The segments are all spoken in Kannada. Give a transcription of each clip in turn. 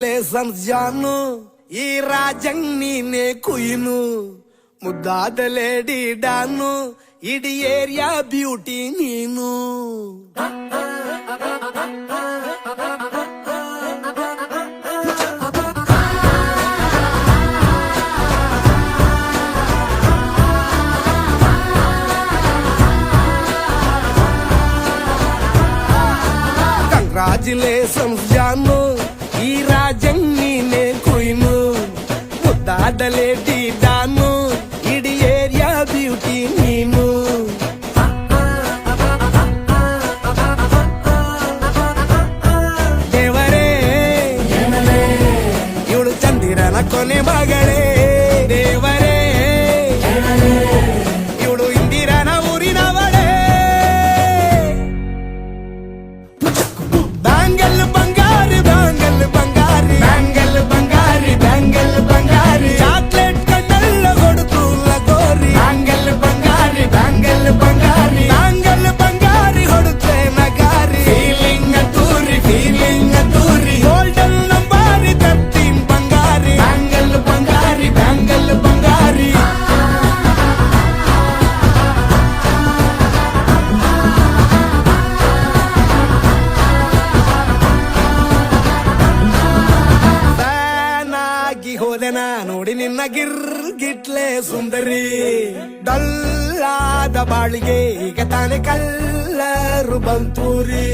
ಜಾನು ಈ ರಾಜಂಗ್ ನೀನೆ ಕುಯ್ನು ಮುದ್ದಾದ ಲೇಡಿ ಡಾನು ಇಡೀ ಏರಿಯಾ ಬ್ಯೂಟಿ ನೀನು ಕಂಗ್ರಾಚುಲೇಷನ್ಸ್ ಜಾನು ಈ ರಾಜಂಗ್ ನೀನೆ ಕುಯ್ನು ಮುದ್ದಾದ ಲೇಡಿ ಡಾನು ಇಡೀ ಏರಿಯಾ ಬ್ಯೂಟಿ ನೀನು ದೇವರೇ ಇವಳು ಚಂದಿರನ ಕೊನೆ ಮಗಳೇ ದೇವರೇ ಇವಳು ಇಂದಿರನ ಊರಿನವಳೇ ಬ್ಯಾಂಗಲ್ ಬಂಗಾರಿ ಬ್ಯಾಂಗಲ್ ಬಂಗಾರಿ ಬ್ಯಾಂಗಲ್ ಬಂಗಾರಿ ಬ್ಯಾಂಗಲ್ ಬಂಗಾರಿ ಚಾಕ್ಲೇಟ್ ಕಣ್ಣಲ್ಲ ಕೊಡುತ್ತು ಲಗೋರಿ ಬ್ಯಾಂಗಲ್ ಬಂಗಾರಿ ಬ್ಯಾಂಗಲ್ ಬಂಗಾರಿ ಬ್ಯಾಂಗಲ್ ಬಂಗಾರಿ ಹೊಡುತ್ತೆ ನಗಾರಿ ಫೀಲಿಂಗ್ ತೂರಿ ಗೋಲ್ಡನ್ ನಂಬಾರಿ 13 ಬಂಗಾರಿ ಬ್ಯಾಂಗಲ್ ಬಂಗಾರಿ ಬ್ಯಾಂಗಲ್ ಬಂಗಾರಿ ಹೋದೆನ ನೋಡಿ ನಿನ್ನ ಗಿಟ್ಲೆ ಸುಂದರಿ ಡಲ್ಲಾದ ಬಾಳಿಗೆ ಈಗ ತಾನೆ ಕಲ್ಲರು ಬಂತೂರಿ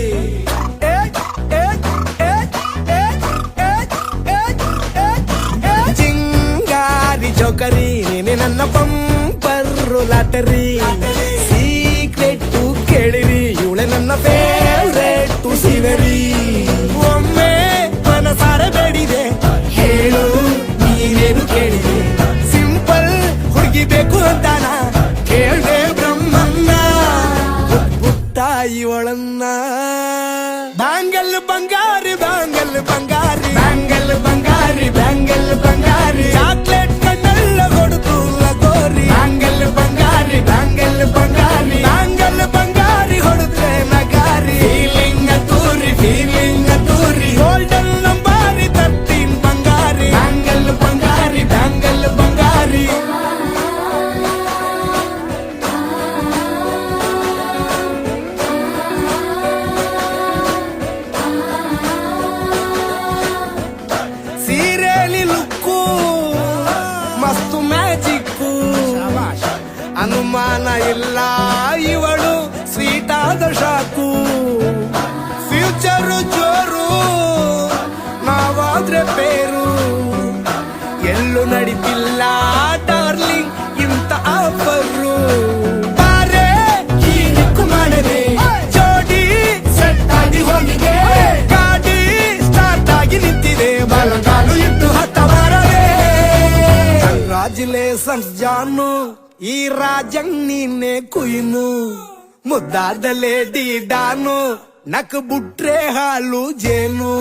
ಚಿಂಗಾರಿ ಜೋಕರಿ ನೀನೆ ನನ್ನ ಬಂಪರು ಲಾಟರಿ ಸೀಕ್ರೆಟ್ ಕೇಳಿರಿ ಇವಳೆ ನನ್ನ ಫೇವ್ರೇಟ್ ಸಿವರಿ ಒಮ್ಮೆ ಮನಸಾರ ಬೇಡಿದೆ ಹೇಳು ನೀನೇನು ಕೇಳಿದೆ ಸಿಂಪಲ್ ಹುಡುಗಿ ಬೇಕು ಅಂತಾನ ಕೇಳ್ದೆ ಬ್ರಹ್ಮನ್ನ ತಾಯಿ ಒಳನ್ನ ಬ್ಯಾಂಗಲ್ ಬಂಗಾರಿ ಬ್ಯಾಂಗಲ್ ಬಂಗಾರಿ ಬ್ಯಾಂಗಲ್ ಬಂಗಾರಿ ಬ್ಯಾಂಗಲ್ ಬಂಗಾರಿ ಚಾಕ್ಲೇಟ್ ಕಣ್ಣಲ್ಲ ಕೊಡುತ್ತು ಲಗೋರಿ ಬ್ಯಾಂಗಲ್ ಬಂಗಾರಿ ಬ್ಯಾಂಗಲ್ ಬಂಗಾರಿ ಬ್ಯಾಂಗಲ್ ಬಂಗಾರಿ ಹೊಡುತ್ತೆ ನಗಾರಿ ಫೀಲಿಂಗ್ ತೂರಿ ಗೋಲ್ಡನ್ ನಂಬಾರಿ 13 ಬಂಗಾರಿ ಬ್ಯಾಂಗಲ್ ಬಂಗಾರಿ ಬ್ಯಾಂಗಲ್ ಬಂಗಾರಿ ಸೀರೆಲಿ ಲುಕ್ಕು ಮಸ್ತು ಮ್ಯಾಜಿಕ್ಕು ಅನುಮಾನ ಇಲ್ಲ ಇವಳು ಸ್ವೀಟ್ ಆದ ಶಾಕು ಫ್ಯೂಚರು ಜೋರು ನಾವಾದ್ರೆ ಪೇರು ಎಲ್ಲೂ ನಡೀತಿಲ್ಲ ಡಾರ್ಲಿಂಗ್ ಇಂತ ಆಫರು ಬಾರೆ ಈ ದಿಕ್ಕು ಮಾಡದೆ ಜೋಡಿ ಸೆಟ್ ಆಗಿ ಹೋಗಿದೆ ಗಾಡಿ ಸ್ಟಾರ್ಟ್ ಆಗಿ ನಿಂತಿದೆ ಬಲಗಾಲು ಇಟ್ಟು ಹತ್ತ ಬಾರದೆ ಕಂಗ್ರಾಚುಲೇಷನ್ಸ್ ಜಾನು ಈ ರಾಜಂಗ್ ನೀನೆ ಕುಯ್ನು ಮುದ್ದಾದ ಲೇಡಿ ಡಾನು ನಕ್ ಬುಟ್ರೆ ಹಾಲು ಜೇನು